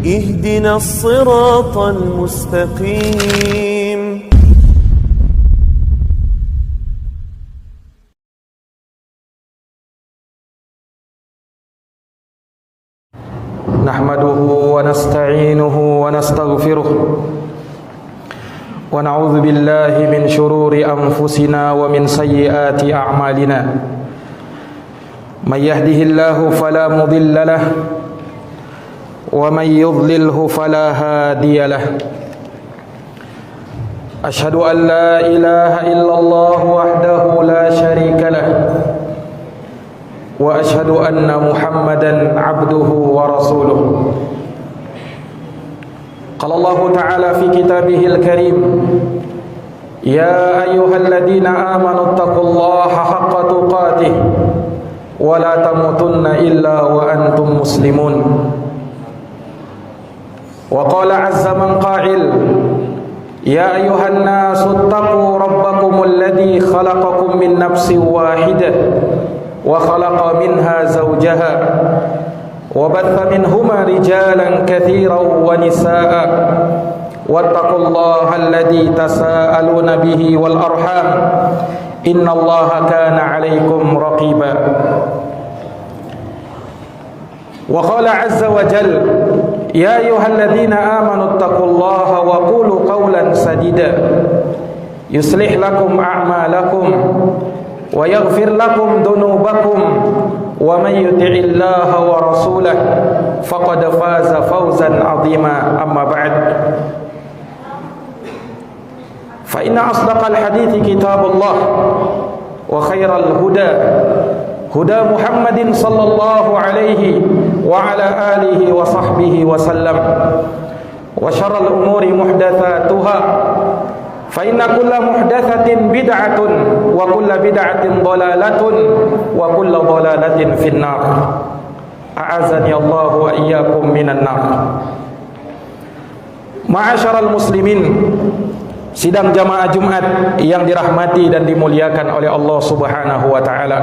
اهدنا الصراط المستقيم نحمده ونستعينه ونستغفره ونعوذ بالله من شرور أنفسنا ومن سيئات أعمالنا من يهده الله فلا مضل له ومن يضلله فلا هادي له أشهد أن لا إله إلا الله وحده لا شريك له وأشهد أن محمدا عبده ورسوله قال الله تعالى في كتابه الكريم يا أيها الذين آمنوا اتقوا الله حق تقاته ولا تموتن إلا وأنتم مسلمون وقال عز من قائل يا أيها الناس اتقوا ربكم الذي خلقكم من نفس واحدة وخلق منها زوجها وبث منهما رجالا كثيرا ونساء واتقوا الله الذي تساءلون به والأرحام إن الله كان عليكم رقيبا وقال عز وجل يا أيها الذين آمنوا اتقوا الله وقولوا قولا سديدا يصلح لكم أعمالكم ويغفر لكم ذنوبكم ومن يطع الله ورسوله فقد فاز فوزا عظيما أما بعد فإن أصدق الحديث كتاب الله وخير الهدى هدى محمد صلى الله عليه وعلى آله وصحبه وسلم وشر الأمور محدثاتها فإن كل محدثة بدعة وكل بدعة ضلالة وكل ضلالة في النار أعاذني الله وإياكم من النار. Ma'asyiral muslimin, sidang jamaah Jumat yang dirahmati dan dimuliakan oleh Allah Subhanahu wa taala.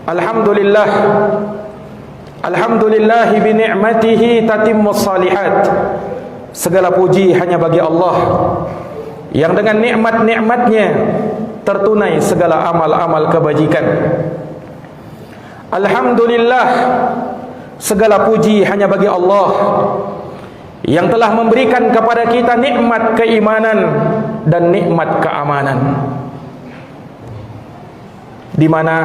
Alhamdulillah, alhamdulillah bi ni'matihi tatimmus shalihat. Segala puji hanya bagi Allah yang dengan nikmat-nikmatnya tertunai segala amal-amal kebajikan. Alhamdulillah, segala puji hanya bagi Allah yang telah memberikan kepada kita nikmat keimanan dan nikmat keamanan, di mana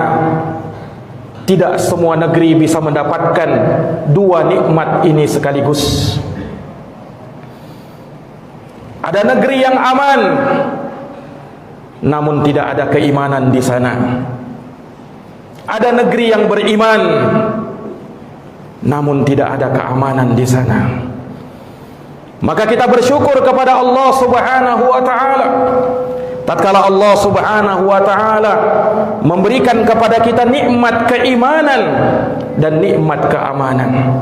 tidak semua negeri bisa mendapatkan dua nikmat ini sekaligus. Ada negeri yang aman, namun tidak ada keimanan di sana. Ada negeri yang beriman, namun tidak ada keamanan di sana. Maka kita bersyukur kepada Allah Subhanahu wa taala tatkala Allah Subhanahu wa taala memberikan kepada kita nikmat keimanan dan nikmat keamanan.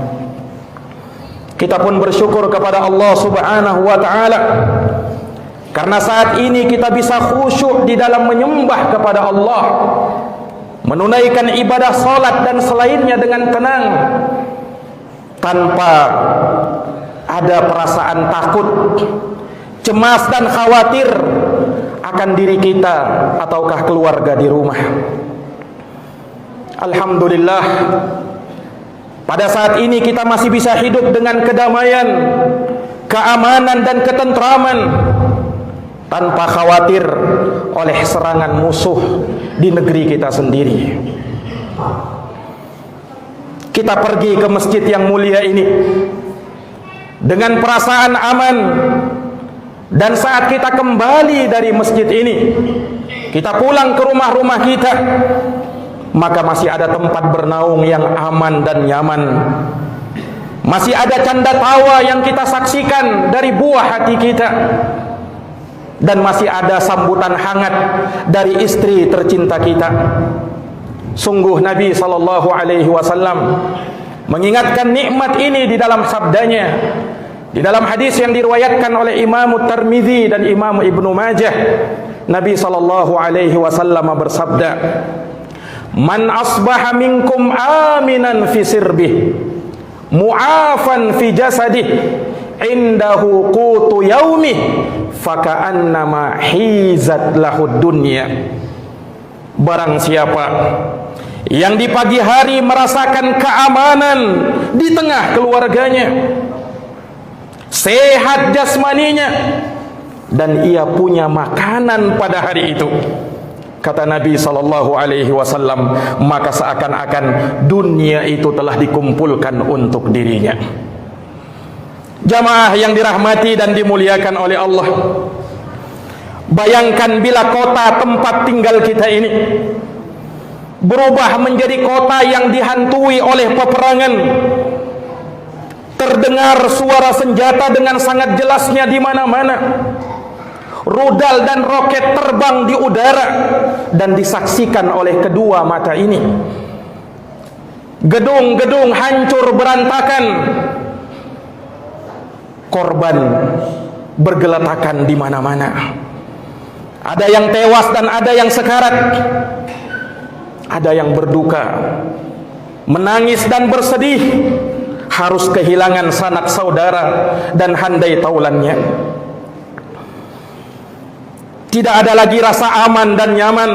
Kita pun bersyukur kepada Allah Subhanahu wa taala karena saat ini kita bisa khusyuk di dalam menyembah kepada Allah, menunaikan ibadah salat dan selainnya dengan tenang tanpa ada perasaan takut, cemas dan khawatir akan diri kita ataukah keluarga di rumah. Alhamdulillah, pada saat ini kita masih bisa hidup dengan kedamaian, keamanan dan ketentraman tanpa khawatir oleh serangan musuh di negeri kita sendiri. Kita pergi ke masjid yang mulia ini dengan perasaan aman, dan saat kita kembali dari masjid ini, kita pulang ke rumah-rumah kita, maka masih ada tempat bernaung yang aman dan nyaman. Masih ada canda tawa yang kita saksikan dari buah hati kita, dan masih ada sambutan hangat dari istri tercinta kita. Sungguh Nabi SAW mengingatkan nikmat ini di dalam sabdanya, di dalam hadis yang diriwayatkan oleh Imam Tirmidzi dan Imam Ibnu Majah. Nabi SAW bersabda, "Man asbaha minkum aminan fi sirbih, mu'afan fi jasadih indahu qutu yaumih faka'annama hizat lahud dunya. Barang siapa yang di pagi hari merasakan keamanan di tengah keluarganya, sehat jasmaninya, dan ia punya makanan pada hari itu, kata Nabi SAW, maka seakan-akan dunia itu telah dikumpulkan untuk dirinya. Jamaah yang dirahmati dan dimuliakan oleh Allah, bayangkan bila kota tempat tinggal kita ini berubah menjadi kota yang dihantui oleh peperangan. Terdengar suara senjata dengan sangat jelasnya di mana-mana. Rudal dan roket terbang di udara dan disaksikan oleh kedua mata ini. Gedung-gedung hancur berantakan. Korban bergeletakan di mana-mana. Ada yang tewas dan ada yang sekarat. Ada yang berduka, menangis dan bersedih, harus kehilangan sanak saudara dan handai taulannya. Tidak ada lagi rasa aman dan nyaman.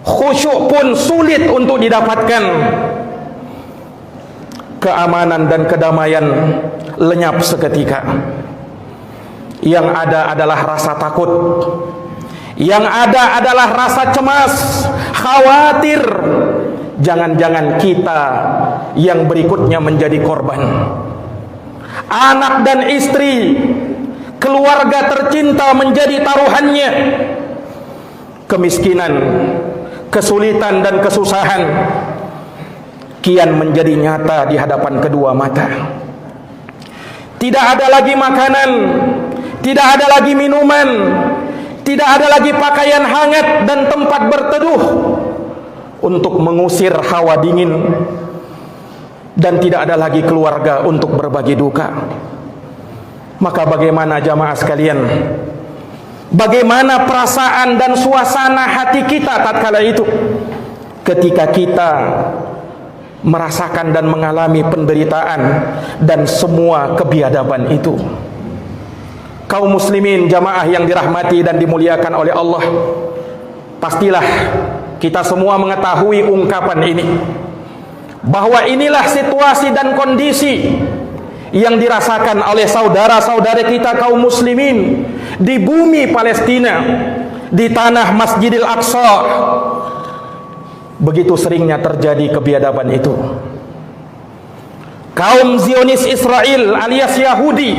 Khusyuk pun sulit untuk didapatkan. Keamanan dan kedamaian lenyap seketika. Yang ada adalah rasa takut. Yang ada adalah rasa cemas, khawatir. Jangan-jangan kita yang berikutnya menjadi korban. Anak dan istri, keluarga tercinta menjadi taruhannya. Kemiskinan, kesulitan dan kesusahan kian menjadi nyata di hadapan kedua mata. Tidak ada lagi makanan, tidak ada lagi minuman, tidak ada lagi pakaian hangat dan tempat berteduh untuk mengusir hawa dingin, dan tidak ada lagi keluarga untuk berbagi duka. Maka bagaimana jamaah sekalian? Bagaimana perasaan dan suasana hati kita tatkala itu ketika kita merasakan dan mengalami penderitaan dan semua kebiadaban itu? Kaum muslimin jamaah yang dirahmati dan dimuliakan oleh Allah, pastilah kita semua mengetahui ungkapan ini, bahwa inilah situasi dan kondisi yang dirasakan oleh saudara-saudara kita kaum muslimin di bumi Palestina, di tanah Masjidil Aqsa. Begitu seringnya terjadi kebiadaban itu. Kaum Zionis Israel alias Yahudi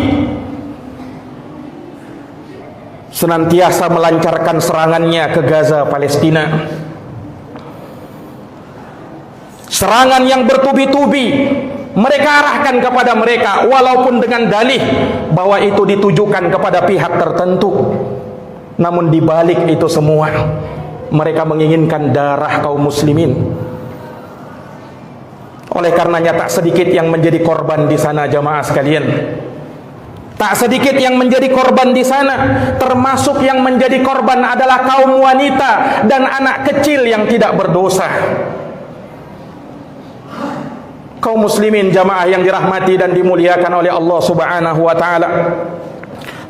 senantiasa melancarkan serangannya ke Gaza, Palestina. Serangan yang bertubi-tubi mereka arahkan kepada mereka, walaupun dengan dalih bahwa itu ditujukan kepada pihak tertentu. Namun di balik itu semua, mereka menginginkan darah kaum muslimin. Oleh karenanya tak sedikit yang menjadi korban di sana jamaah sekalian. Tak sedikit yang menjadi korban di sana, termasuk yang menjadi korban adalah kaum wanita dan anak kecil yang tidak berdosa. Kaum muslimin jamaah yang dirahmati dan dimuliakan oleh Allah Subhanahu wa taala,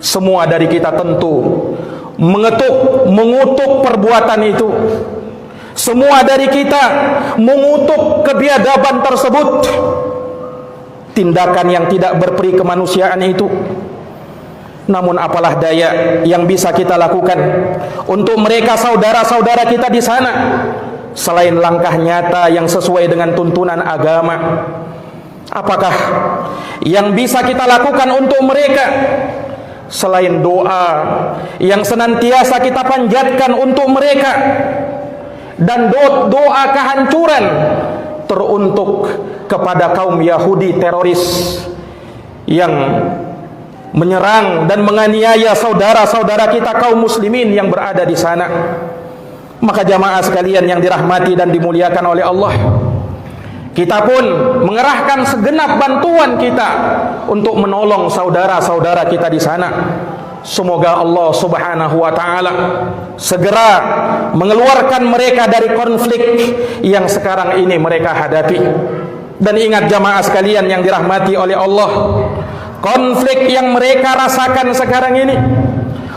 semua dari kita tentu mengutuk perbuatan itu. Semua dari kita mengutuk kebiadaban tersebut, tindakan yang tidak berperi kemanusiaan itu. Namun apalah daya yang bisa kita lakukan untuk mereka saudara-saudara kita di sana, selain langkah nyata yang sesuai dengan tuntunan agama. Apakah yang bisa kita lakukan untuk mereka selain doa yang senantiasa kita panjatkan untuk mereka, dan doa kehancuran teruntuk kepada kaum Yahudi teroris yang menyerang dan menganiaya saudara-saudara kita kaum muslimin yang berada di sana? Maka jamaah sekalian yang dirahmati dan dimuliakan oleh Allah, kita pun mengerahkan segenap bantuan kita untuk menolong saudara-saudara kita di sana. Semoga Allah Subhanahu wa taala segera mengeluarkan mereka dari konflik yang sekarang ini mereka hadapi. Dan ingat jamaah sekalian yang dirahmati oleh Allah, konflik yang mereka rasakan sekarang ini,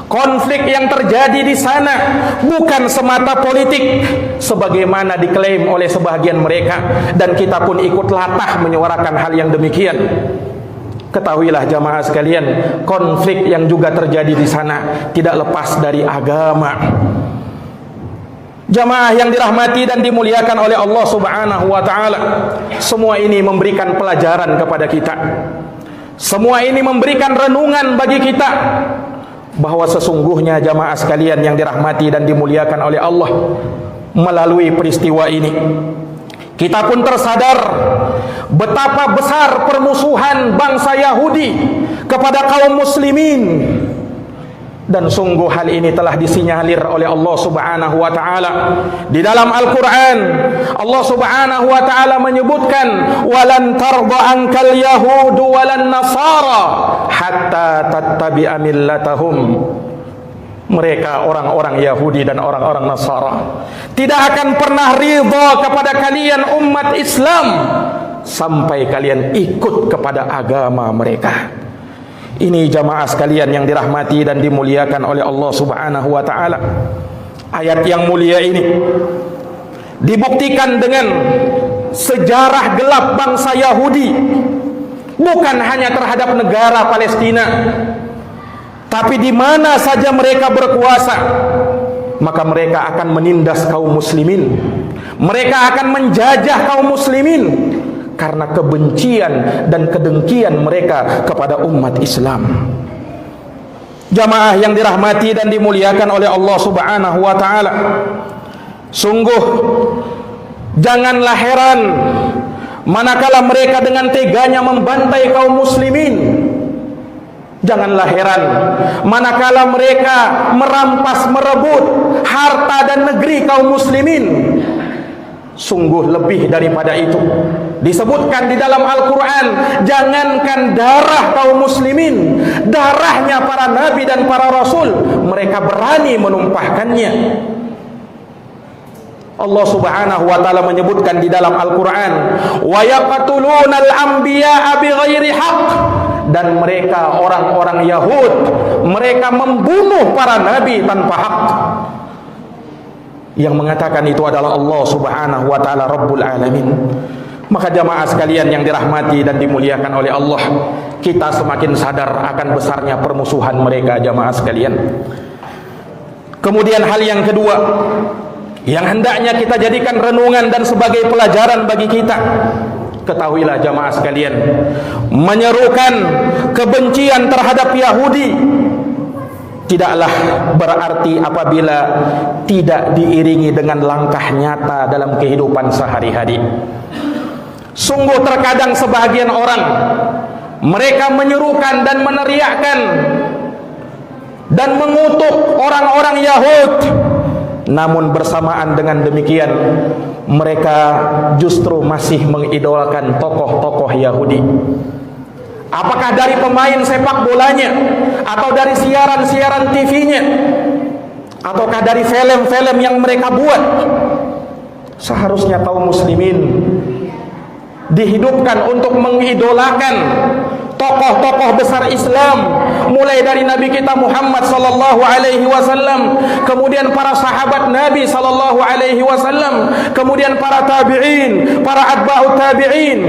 konflik yang terjadi di sana bukan semata politik sebagaimana diklaim oleh sebahagian mereka, dan kita pun ikut latah menyuarakan hal yang demikian. Ketahuilah jamaah sekalian, konflik yang juga terjadi di sana tidak lepas dari agama. Jamaah yang dirahmati dan dimuliakan oleh Allah Subhanahu wa taala, semua ini memberikan pelajaran kepada kita. Semua ini memberikan renungan bagi kita bahwa sesungguhnya jamaah sekalian yang dirahmati dan dimuliakan oleh Allah, melalui peristiwa ini kita pun tersadar betapa besar permusuhan bangsa Yahudi kepada kaum muslimin. Dan sungguh hal ini telah disinyalir oleh Allah Subhanahu wa taala di dalam Al-Qur'an. Allah Subhanahu wa taala menyebutkan, "Walan tarda ankal yahudu walan nasara hatta tattabi'a millatahum." Mereka orang-orang Yahudi dan orang-orang Nasara tidak akan pernah ridha kepada kalian umat Islam sampai kalian ikut kepada agama mereka. Ini jamaah sekalian yang dirahmati dan dimuliakan oleh Allah Subhanahu wa taala. Ayat yang mulia ini dibuktikan dengan sejarah gelap bangsa Yahudi, bukan hanya terhadap negara Palestina, tapi di mana saja mereka berkuasa, maka mereka akan menindas kaum muslimin. Mereka akan menjajah kaum muslimin karena kebencian dan kedengkian mereka kepada umat Islam. Jamaah yang dirahmati dan dimuliakan oleh Allah Subhanahu wa taala, sungguh janganlah heran manakala mereka dengan teganya membantai kaum muslimin. Janganlah heran manakala mereka merampas, merebut harta dan negeri kaum muslimin. Sungguh lebih daripada itu disebutkan di dalam Al-Quran, jangankan darah kaum muslimin, darahnya para nabi dan para rasul mereka berani menumpahkannya. Allah Subhanahu wa taala menyebutkan di dalam Al-Quran, wa yaqtulunal anbiya'a bighairi haqq, dan mereka orang-orang Yahud mereka membunuh para nabi tanpa hak. Yang mengatakan itu adalah Allah Subhanahu wa taala Rabbul Alamin. Maka jamaah sekalian yang dirahmati dan dimuliakan oleh Allah, kita semakin sadar akan besarnya permusuhan mereka jamaah sekalian. Kemudian hal yang kedua yang hendaknya kita jadikan renungan dan sebagai pelajaran bagi kita, ketahuilah jamaah sekalian, menyerukan kebencian terhadap Yahudi tidaklah berarti apabila tidak diiringi dengan langkah nyata dalam kehidupan sehari-hari. Sungguh terkadang sebahagian orang mereka menyerukan dan meneriakkan dan mengutuk orang-orang Yahud, namun bersamaan dengan demikian mereka justru masih mengidolakan tokoh-tokoh Yahudi. Apakah dari pemain sepak bolanya, atau dari siaran-siaran TV-nya, ataukah dari film-film yang mereka buat? Seharusnya kaum muslimin dihidupkan untuk mengidolakan tokoh-tokoh besar Islam, mulai dari Nabi kita Muhammad sallallahu alaihi wasallam, kemudian para sahabat Nabi sallallahu alaihi wasallam, kemudian para tabi'in, para atba'ut tabi'in,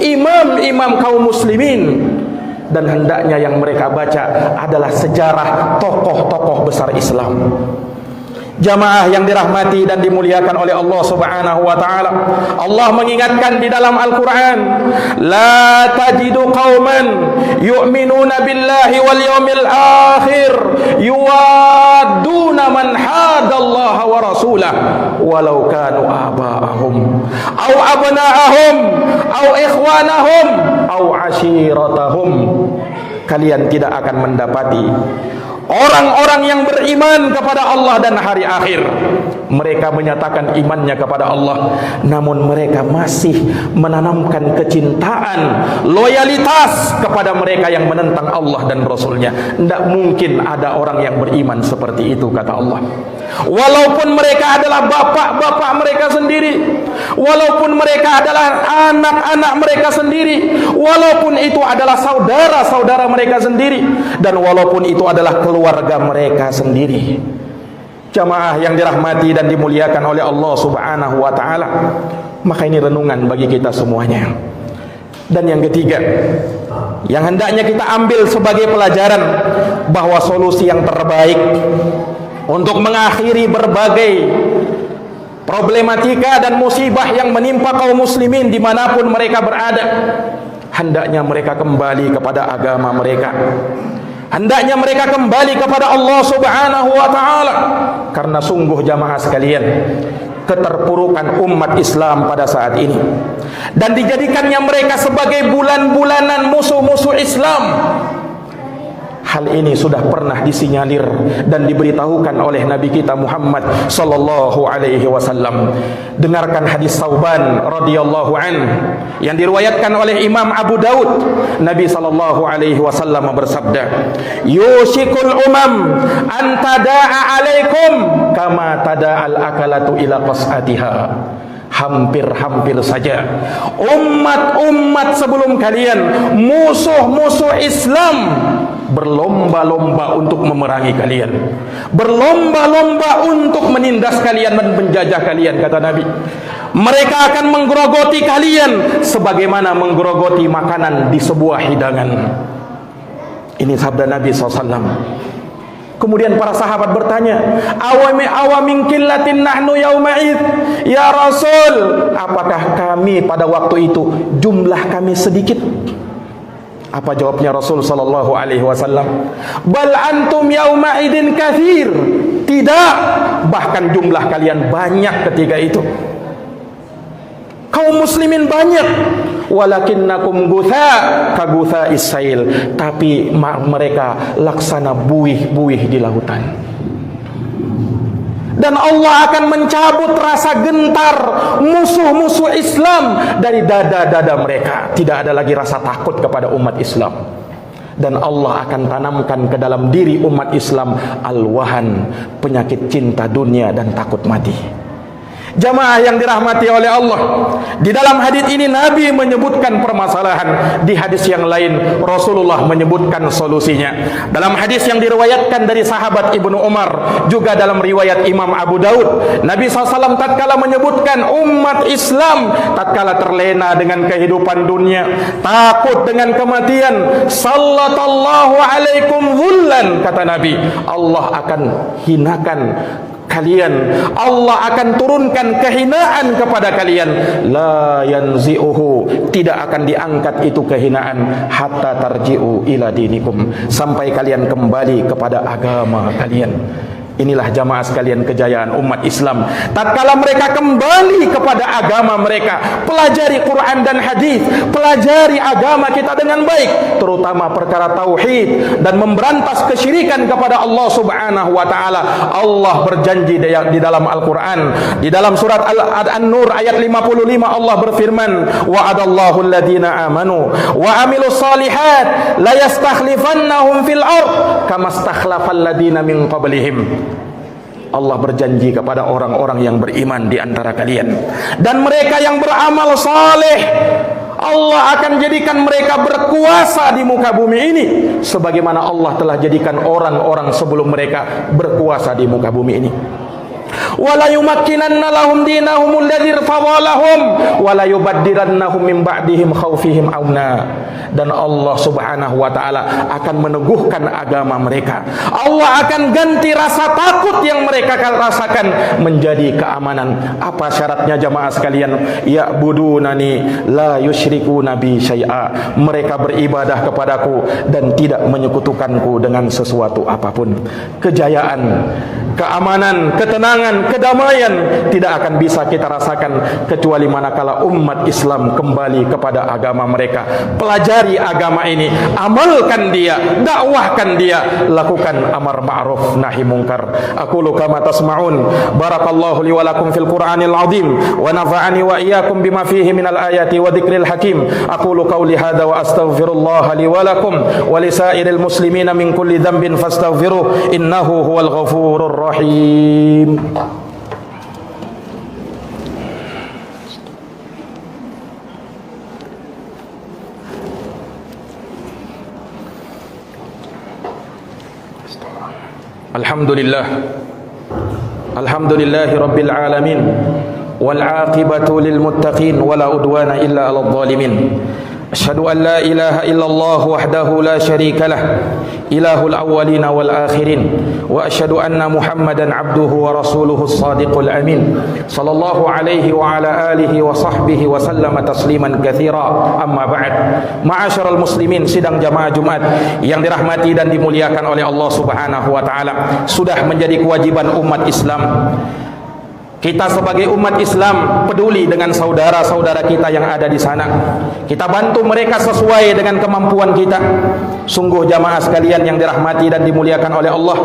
imam-imam kaum muslimin. Dan hendaknya yang mereka baca adalah sejarah tokoh-tokoh besar Islam. Jamaah yang dirahmati dan dimuliakan oleh Allah Subhanahu wa taala, Allah mengingatkan di dalam Al-Qur'an, la tajidu qauman yu'minuna billahi wal yawmil akhir yuwadduna man hadallaha wa rasulahu walau kanu aba'ahum aw abna'ahum aw ikhwanahum aw ashiratahum. Kalian tidak akan mendapati orang-orang yang beriman kepada Allah dan hari akhir. Mereka menyatakan imannya kepada Allah, namun mereka masih menanamkan kecintaan, loyalitas kepada mereka yang menentang Allah dan Rasulnya. Tidak mungkin ada orang yang beriman seperti itu, kata Allah. Walaupun mereka adalah bapak-bapak mereka sendiri, walaupun mereka adalah anak-anak mereka sendiri, walaupun itu adalah saudara-saudara mereka sendiri, dan walaupun itu adalah keluarga mereka sendiri. Jamaah yang dirahmati dan dimuliakan oleh Allah Subhanahu wa taala, maka ini renungan bagi kita semuanya. Dan yang ketiga, yang hendaknya kita ambil sebagai pelajaran, bahwa solusi yang terbaik untuk mengakhiri berbagai problematika dan musibah yang menimpa kaum muslimin dimanapun mereka berada, hendaknya mereka kembali kepada agama mereka. Hendaknya mereka kembali kepada Allah Subhanahu wa taala. Karena sungguh jamaah sekalian, keterpurukan umat Islam pada saat ini dan dijadikannya mereka sebagai bulan-bulanan musuh-musuh Islam, hal ini sudah pernah disinyalir dan diberitahukan oleh Nabi kita Muhammad sallallahu alaihi wasallam. Dengarkan hadis Sauban radhiyallahu an yang diriwayatkan oleh Imam Abu Daud. Nabi sallallahu alaihi wasallam bersabda, "Yushikul umam an tada'a alaikum kama tada'al akalatu ila qas'atiha." Hampir-hampir saja umat-umat sebelum kalian, musuh-musuh Islam, berlomba-lomba untuk memerangi kalian, berlomba-lomba untuk menindas kalian dan menjajah kalian, kata Nabi. Mereka akan menggerogoti kalian sebagaimana menggerogoti makanan di sebuah hidangan. Ini sabda Nabi SAW. Kemudian para sahabat bertanya, awamin killatin nahnu yauma'id, ya Rasul, apakah kami pada waktu itu jumlah kami sedikit? Apa jawabnya Rasul sallallahu alaihi wasallam? Bal antum yauma'idin katsir. Tidak, bahkan jumlah kalian banyak ketika itu. Kaum muslimin banyak, walakinnakum gutha ka gutha'is sail, tapi mereka laksana buih-buih di lautan. Dan Allah akan mencabut rasa gentar musuh-musuh Islam dari dada-dada mereka. Tidak ada lagi rasa takut kepada umat Islam. Dan Allah akan tanamkan ke dalam diri umat Islam al-wahan, penyakit cinta dunia dan takut mati. Jamaah yang dirahmati oleh Allah, di dalam hadis ini Nabi menyebutkan permasalahan, di hadis yang lain Rasulullah menyebutkan solusinya. Dalam hadis yang diriwayatkan dari sahabat Ibnu Umar, juga dalam riwayat Imam Abu Daud, Nabi SAW tatkala menyebutkan umat Islam tatkala terlena dengan kehidupan dunia, takut dengan kematian, sallallahu alaikum dhullan, kata Nabi, Allah akan hinakan kalian, Allah akan turunkan kehinaan kepada kalian, la yanzi'uhu, tidak akan diangkat itu kehinaan, hatta tarji'u ila dinikum, sampai kalian kembali kepada agama kalian. Inilah jamaah sekalian kejayaan umat Islam tatkala mereka kembali kepada agama mereka. Pelajari Quran dan hadis, pelajari agama kita dengan baik, terutama perkara tauhid dan memberantas kesyirikan kepada Allah Subhanahu wa taala. Allah berjanji di dalam Al-Qur'an, di dalam surat An-Nur ayat 55, Allah berfirman, wa'adallahu alladhina amanu wa amilus solihat la yastakhlifannahum fil ard kama stakhlafal ladina min qablihim. Allah berjanji kepada orang-orang yang beriman di antara kalian dan mereka yang beramal saleh, Allah akan jadikan mereka berkuasa di muka bumi ini sebagaimana Allah telah jadikan orang-orang sebelum mereka berkuasa di muka bumi ini. Wala yumakkinanna lahum dinahum alladzi irtadha lahum wala yubaddilannahum min ba'dihim khaufihim amna. Dan Allah Subhanahu wa taala akan meneguhkan agama mereka. Allah akan ganti rasa takut yang mereka rasakan menjadi keamanan. Apa syaratnya jamaah sekalian? Ya'budunani la yusyrikuna bi syai'a. Mereka beribadah kepadaku dan tidak menyekutukanku dengan sesuatu apapun. Kejayaan keamanan, ketenangan, kedamaian tidak akan bisa kita rasakan kecuali manakala umat Islam kembali kepada agama mereka. Pelajari agama ini, amalkan dia, dakwahkan dia, lakukan amar ma'ruf nahi munkar. Aqulu kama tasma'un. Barakallahu li wa lakum fil Qur'anil azim wa nafa'ani wa iyyakum bima fihi minal ayati wa dzikril hakim. Aqulu qawli hadza wa astaghfirullah li wa lakum wa li sa'iril muslimina min kulli dhanbin fastaghfiruh innahu huwal ghafurur rahim. Alhamdulillah, alhamdulillahi rabbil alamin, wal aqibatu lil muttaqin, wala udwana illa 'alal zalimin. Asyhadu an la ilaha illallah wahdahu la syarika lah, ilahul awwalin wal akhirin, wa asyhadu anna Muhammadan abduhu wa rasuluhu as-sadiqul amin, sallallahu alaihi wa ala alihi wa sahbihi wa sallama tasliman katsira. Amma ba'd. Ma'asyiral muslimin, sidang jamaah Jumat yang dirahmati dan dimuliakan oleh Allah Subhanahu wa taala, sudah menjadi kewajiban umat Islam, kita sebagai umat Islam peduli dengan saudara-saudara kita yang ada di sana. Kita bantu mereka sesuai dengan kemampuan kita. Sungguh jamaah sekalian yang dirahmati dan dimuliakan oleh Allah,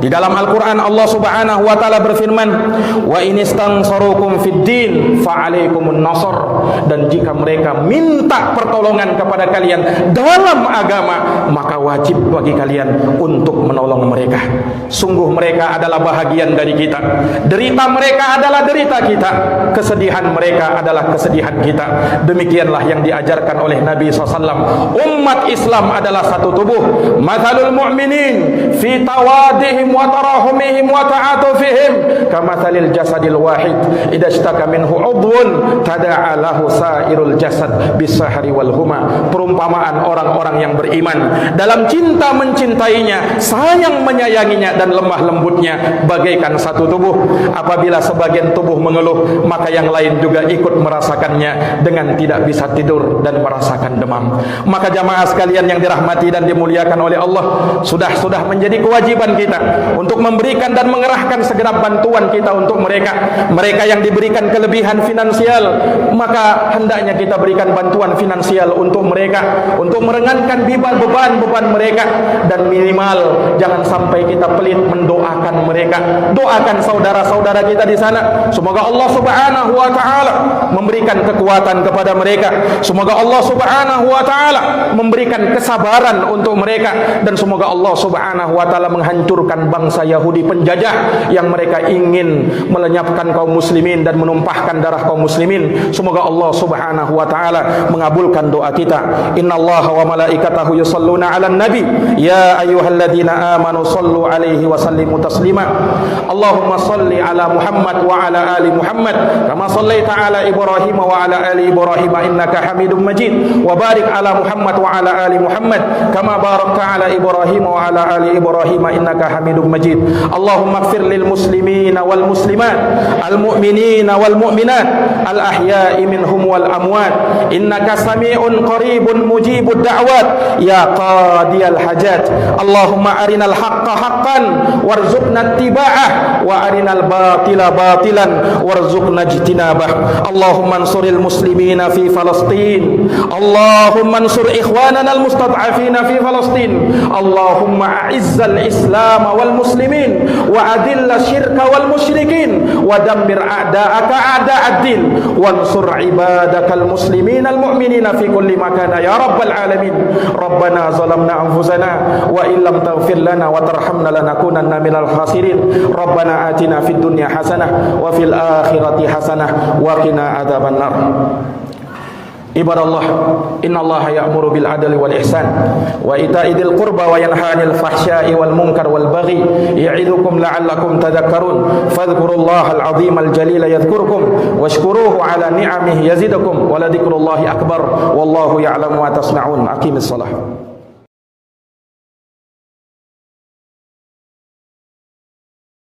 di dalam Al-Quran Allah Subhanahu wa taala berfirman, "Wa in istansarukum fid din fa 'alaikumun nasr." Dan jika mereka minta pertolongan kepada kalian dalam agama, maka wajib bagi kalian untuk menolong mereka. Sungguh mereka adalah bahagian dari kita. Derita mereka adalah derita kita, kesedihan mereka adalah kesedihan kita. Demikianlah yang diajarkan oleh Nabi SAW. Umat Islam adalah satu tubuh. Mathalul mu'minin fi tawadihim wa tarahumihim wa ta'atufihim kamathalil jasadil wahid idza ishtaka minhu 'udwun tada'a lahu sairul jasad bisahri wal huma. Perumpamaan orang-orang yang beriman dalam cinta mencintainya, sayang menyayanginya, dan lemah lembutnya bagaikan satu tubuh. Apabila sebagian tubuh mengeluh, maka yang lain juga ikut merasakannya dengan tidak bisa tidur dan merasakan demam. Maka jamaah sekalian yang dirahmati dan dimuliakan oleh Allah, sudah menjadi kewajiban kita untuk memberikan dan mengerahkan segenap bantuan kita untuk mereka yang diberikan kelebihan finansial, maka hendaknya kita berikan bantuan finansial untuk mereka, untuk meringankan beban-beban mereka. Dan minimal jangan sampai kita pelit mendoakan mereka. Doakan saudara-saudara kita di sana, semoga Allah Subhanahu wa taala memberikan kekuatan kepada mereka, semoga Allah Subhanahu wa taala memberikan kesabaran untuk mereka, dan semoga Allah Subhanahu wa taala menghancurkan bangsa Yahudi penjajah yang mereka ingin melenyapkan kaum muslimin dan menumpahkan darah kaum muslimin. Semoga Allah Subhanahu wa taala mengabulkan doa kita. Innallaha wa malaikatahu yusholluna 'alan nabi ya ayyuhalladzina amanu shallu 'alaihi wa sallimu taslima. Allahumma shalli 'ala Muhammad wa 'ala ali Muhammad kama shallaita 'ala Ibrahim wa 'ala ali Ibrahim innaka Hamidum Majid, wa barik 'ala Muhammad wa 'ala ali Muhammad kama barakta 'ala Ibrahim wa 'ala ali Ibrahim innaka Hamidum Majid. Allahumma ighfir lil muslimina wal muslimat, al mu'minina wal mu'minat, al ahya'i minhum wal amwat, innaka sami'un qaribun mujibud da'wat ya qadiyal hajat. Allahumma arinal haqqa haqqan warzuqna ittiba'ah wa arinal batila batilan warzuqna ijtinabah. Allahumma ansuril muslimina fi Falastin, Allahumma ansur ikhwanana al mustad'afina fi Falastin, Allahumma a'izzal islam wal muslimin wa adilla syirka wal musyrikin wa dammir a'da'aka a'da'ad-din wansur ibadakal muslimin al mu'minina fi kulli makana ya rabbal alamin. Rabbana zalamna anfusana wa illam taghfir lana wa tarhamna lanakunanna minal khasirin. Rabbana atina fid dunya hasanah wa fil akhirati hasanah wa qina adzaban nar. Ibadallah, innallaha ya'muru bil adli wal ihsan wa ita'i dzil qurba wa yanha 'anil fahsya'i wal munkar wal baghi ya'idukum la'allakum tadhakkarun. Fadhkurullahal 'azimul jalila yadhkurkum washkuruhu 'ala ni'amihi yazidukum wa la dzikrullahi akbar wallahu ya'lamu ma tasna'un. Aqimis shalah.